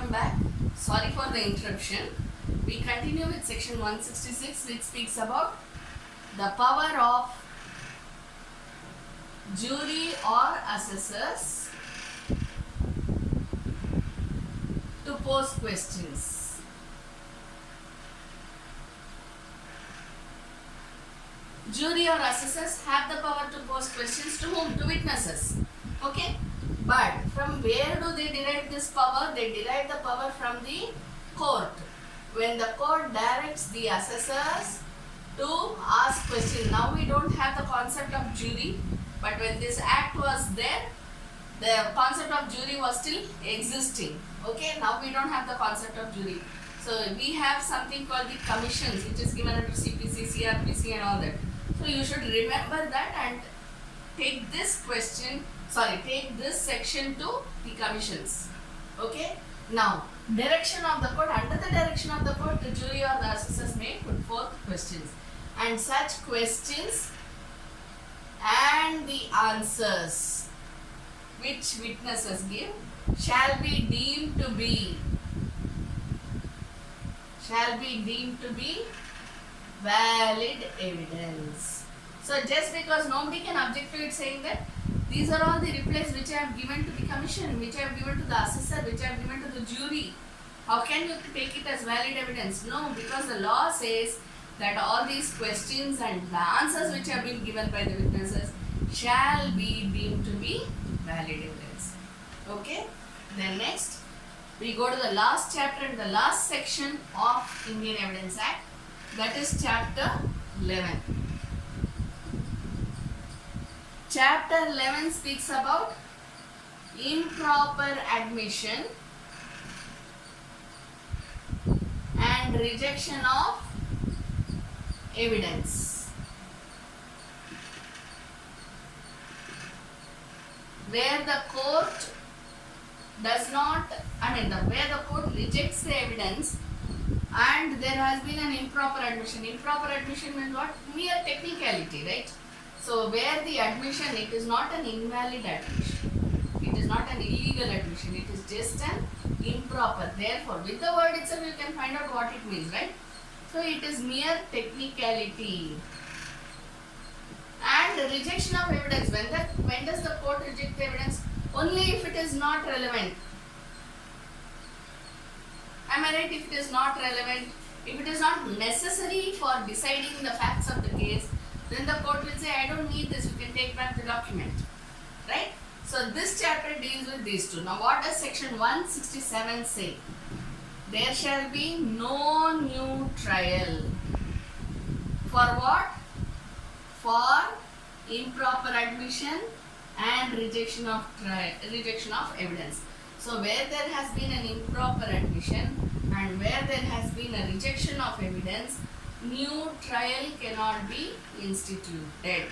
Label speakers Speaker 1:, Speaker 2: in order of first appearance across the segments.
Speaker 1: welcome back. Sorry for the interruption. We continue with section 166, which speaks about the power of jury or assessors to pose questions. Jury or assessors have the power to pose questions to whom? To witnesses. Okay? But from where do they derive this power? They derive the power from the court. When the court directs the assessors to ask questions. Now we don't have the concept of jury, but when this act was there, the concept of jury was still existing. Okay, now we don't have the concept of jury. So we have something called the commissions, which is given under CPC, CRPC and all that. So you should remember that and take this section to the commissions. Okay. Now, direction of the court. Under the direction of the court, the jury or the assessors may put forth questions. And such questions and the answers which witnesses give shall be deemed to be valid evidence. So just because nobody can object to it, saying that these are all the replies which I have given to the commission, which I have given to the assessor, which I have given to the jury, how can you take it as valid evidence? No, because the law says that all these questions and the answers which have been given by the witnesses shall be deemed to be valid evidence. Okay? Then next, we go to the last chapter and the last section of Indian Evidence Act, that is chapter 11. Chapter 11 speaks about improper admission and rejection of evidence. Where the court does not, where the court rejects the evidence and there has been an improper admission. Improper admission means what? Mere technicality, right? So where the admission, it is not an invalid admission. It is not an illegal admission. It is just an improper. Therefore, with the word itself, you can find out what it means, right? So it is mere technicality. And the rejection of evidence. When does the court reject the evidence? Only if it is not relevant. Am I right? If it is not relevant, if it is not necessary for deciding the facts of the case, then the court will say, I don't need this, you can take back the document. Right? So this chapter deals with these two. Now what does section 167 say? There shall be no new trial. For what? For improper admission and rejection of evidence. So where there has been an improper admission and where there has been a rejection of evidence, new trial cannot be instituted.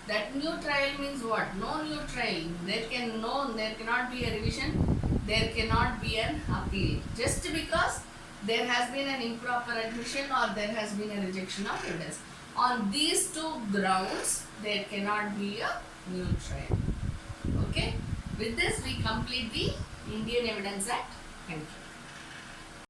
Speaker 1: That new trial means what? No new trial. There cannot be a revision. There cannot be an appeal. Just because there has been an improper admission or there has been a rejection of evidence. On these two grounds, there cannot be a new trial. Okay? With this, we complete the Indian Evidence Act. Thank you.